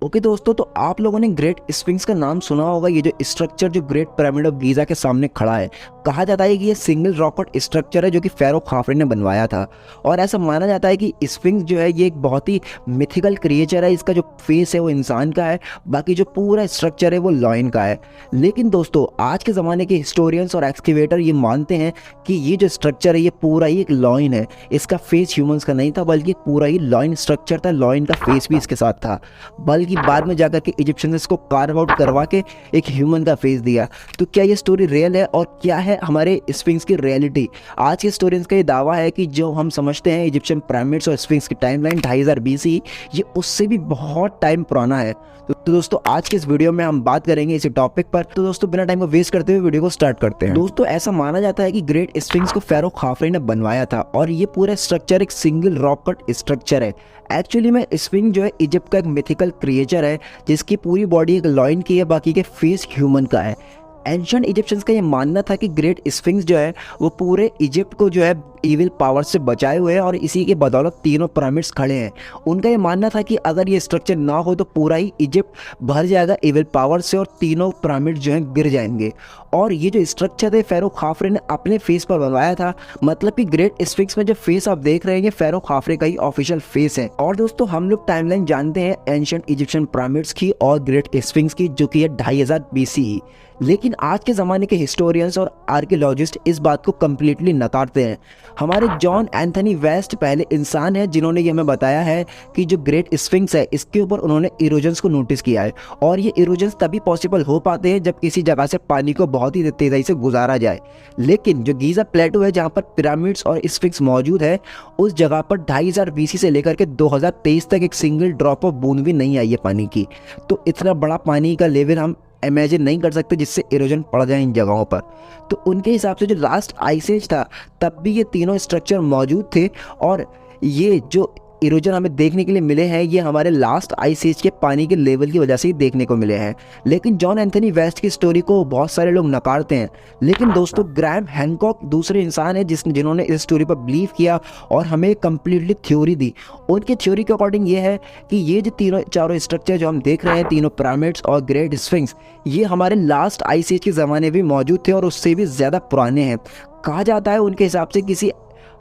Okay दोस्तों, तो आप लोगों ने ग्रेट स्फिंक्स का नाम सुना होगा। ये जो स्ट्रक्चर जो ग्रेट पिरामिड ऑफ गीज़ा के सामने खड़ा है, कहा जाता है कि ये सिंगल रॉक कट स्ट्रक्चर है जो कि फ़ारोह खाफरे ने बनवाया था। और ऐसा माना जाता है कि स्फिंक्स जो है ये एक बहुत ही मिथिकल क्रिएचर है। इसका जो फेस है वो इंसान का है, बाकी जो पूरा स्ट्रक्चर है वो लॉयन का है। लेकिन दोस्तों, आज के ज़माने के हिस्टोरियंस और एक्सकेवेटर ये मानते हैं कि ये जो स्ट्रक्चर है ये पूरा ही एक लॉयन है। इसका फेस ह्यूमंस का नहीं था, बल्कि पूरा ही लॉयन स्ट्रक्चर था। लॉयन का फेस भी इसके साथ था, बल्कि बाद में जाकर के इजिप्शियंस इसको कार्व आउट करवा के एक ह्यूमन का फेस दिया। तो क्या ये स्टोरी रियल है और क्या है हमारे स्फिंक्स की रियलिटी? आज के हिस्टोरियंस का ये दावा है कि जो हम समझते हैं इजिप्शियन पिरामिड्स और स्फिंक्स की टाइमलाइन 2500 BC, ये उससे भी बहुत टाइम पुराना है। तो दोस्तों, आज के इस वीडियो में हम बात करेंगे इसी टॉपिक पर। तो दोस्तों, बिना टाइम को वेस्ट करते हुए वीडियो को स्टार्ट करते हैं। दोस्तों, ऐसा माना जाता है कि ग्रेट स्फिंक्स को फ़ारोह खाफरे ने बनवाया था और ये पूरा स्ट्रक्चर एक सिंगल रॉक कट स्ट्रक्चर है। एक्चुअली में स्फिंक्स जो है इजिप्ट का एक मिथिकल क्रिएचर है जिसकी पूरी बॉडी एक लॉयन की है, बाकी के फेस ह्यूमन का है। एंशिएंट इजिप्शियंस का ये मानना था कि ग्रेट स्फिंक्स जो है वो पूरे इजिप्ट को जो है इविल पावर से बचाए हुए हैं और इसी के बदौलत तीनों पिरामिड्स खड़े हैं। उनका ये मानना था कि अगर ये स्ट्रक्चर ना हो तो पूरा ही इजिप्ट भर जाएगा इविल पावर से और तीनों पिरामिड जो हैं गिर जाएंगे। और ये जो स्ट्रक्चर है फ़ारोह खाफरे ने अपने फेस पर बनवाया था। मतलब कि ग्रेट स्फिंक्स में जो फेस आप देख रहे हैं ये फ़ारोह खाफरे का ही ऑफिशियल फेस है। और दोस्तों, हम लोग टाइमलाइन जानते हैं एंशिएंट इजिप्शियन पिरामिड्स की और ग्रेट स्फिंक्स की, जो कि है 2500 BCE। लेकिन आज के ज़माने के हिस्टोरियंस और आर्कियोलॉजिस्ट इस बात को कम्प्लीटली नकारते हैं। हमारे जॉन एंथनी वेस्ट पहले इंसान है जिन्होंने ये हमें बताया है कि जो ग्रेट स्फिंक्स है इसके ऊपर उन्होंने इरोजन्स को नोटिस किया है। और ये इरोजन्स तभी पॉसिबल हो पाते हैं जब किसी जगह से पानी को बहुत ही तेज़ी से गुजारा जाए। लेकिन जो गीज़ा प्लेटो है जहाँ पर पिरामिड्स और स्फिंक्स मौजूद है, उस जगह पर 2500 BC से लेकर के 2023 तक एक सिंगल ड्रॉप ऑफ बूंद भी नहीं आई है पानी की। तो इतना बड़ा पानी का लेवल हम इमेजिन नहीं कर सकते जिससे इरोजन पड़ जाए इन जगहों पर। तो उनके हिसाब से जो लास्ट आइस एज था तब भी ये तीनों स्ट्रक्चर मौजूद थे। और ये जो इरोजन हमें देखने के लिए मिले हैं ये हमारे लास्ट आइस एज के पानी के लेवल की वजह से ही देखने को मिले हैं। लेकिन जॉन एंथनी वेस्ट की स्टोरी को बहुत सारे लोग नकारते हैं। लेकिन दोस्तों, ग्रैहम हैनकॉक दूसरे इंसान है जिन्होंने इस स्टोरी पर बिलीव किया और हमें कम्प्लीटली थ्योरी दी। उनकी थ्योरी के अकॉर्डिंग ये है कि ये जो तीनों चारों स्ट्रक्चर जो हम देख रहे हैं, तीनों पिरामिड्स और ग्रेट स्फिंक्स, ये हमारे लास्ट आइस एज के ज़माने भी मौजूद थे और उससे भी ज़्यादा पुराने हैं। कहा जाता है उनके हिसाब से किसी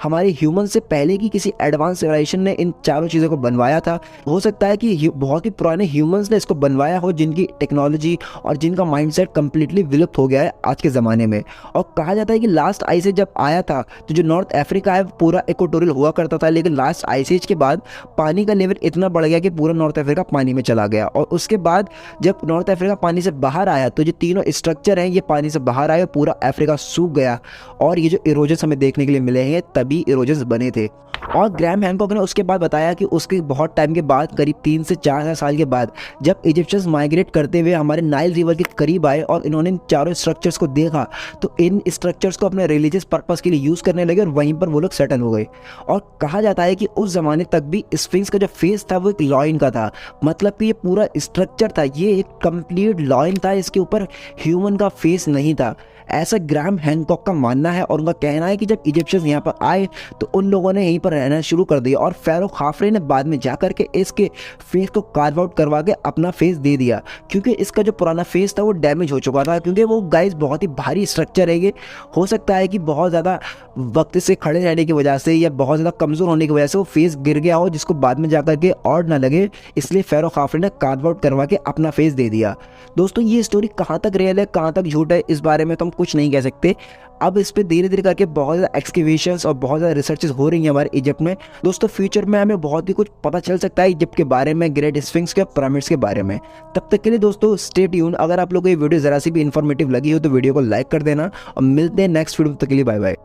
हमारे ह्यूमन से पहले की किसी एडवांस सिविलाइजेशन ने इन चारों चीज़ों को बनवाया था। हो सकता है कि बहुत ही पुराने ह्यूमंस ने इसको बनवाया हो जिनकी टेक्नोलॉजी और जिनका माइंडसेट कम्प्लीटली विलुप्त हो गया है आज के ज़माने में। और कहा जाता है कि लास्ट आइस एज जब आया था तो जो नॉर्थ अफ्रीका है पूरा इक्वेटोरियल हुआ करता था, लेकिन लास्ट आइस एज के बाद पानी का लेवल इतना बढ़ गया कि पूरा नॉर्थ अफ्रीका पानी में चला गया। और उसके बाद जब नॉर्थ अफ्रीका पानी से बाहर आया तो जो तीनों स्ट्रक्चर हैं ये पानी से बाहर आए, पूरा अफ्रीका सूख गया। और ये जो इरोजन्स हमें देखने के लिए मिले हैं तभी इरोजन्स बने थे। और ग्रैहम हैनकॉक ने उसके बाद बताया कि उसके बहुत टाइम के बाद, करीब 3 से 4 साल के बाद, जब इजिप्शियंस माइग्रेट करते हुए हमारे नाइल रिवर के करीब आए और इन्होंने इन चारों स्ट्रक्चर्स को देखा तो इन स्ट्रक्चर्स को अपने रिलीजियस पर्पस के लिए यूज़ करने लगे और वहीं पर वो लोग सेटल हो गए। और कहा जाता है कि उस ज़माने तक भी स्फिंक्स का जो फेस था वो एक लॉयन का था। मतलब कि ये पूरा स्ट्रक्चर था, ये एक कंप्लीट लॉयन था, इसके ऊपर ह्यूमन का फेस नहीं था। ऐसा ग्रैहम हैनकॉक का मानना है। और उनका कहना है कि जब इजिप्शियंस यहाँ पर आए तो उन लोगों ने यहीं पर रहना शुरू कर दिया और फ़ारोह खाफरे ने बाद में जाकर के इसके फेस को कार्व आउट करवा के अपना फेस दे दिया, क्योंकि इसका जो पुराना फेस था वो डैमेज हो चुका था। क्योंकि वो गाइस बहुत ही भारी स्ट्रक्चर है, ये हो सकता है कि बहुत ज़्यादा वक्त से खड़े रहने की वजह से या बहुत ज़्यादा कमज़ोर होने की वजह से वो फेस गिर गया हो, जिसको बाद में जाकर के और ना लगे, इसलिए फ़ारोह खाफरे ने कार्व आउट करवा के अपना फेस दे दिया। दोस्तों, ये स्टोरी कहाँ तक रियल है कहाँ तक झूठ है इस बारे में तो हम कुछ नहीं कह सकते। अब इस पे धीरे धीरे करके बहुत ज़्यादा एक्सकेवेशंस और बहुत ज़्यादा रिसर्चेस हो रही हैं हमारे इजिप्ट में। दोस्तों, फ्यूचर में हमें बहुत ही कुछ पता चल सकता है इजिप्ट के बारे में, ग्रेट स्फिंक्स के, पिरामिड्स के बारे में। तब तक के लिए दोस्तों स्टे ट्यून। अगर आप लोगों को ये वीडियो ज़रा सी भी इन्फॉर्मेटिव लगी हो तो वीडियो को लाइक कर देना और मिलते हैं नेक्स्ट वीडियो। तक के लिए बाय बाय।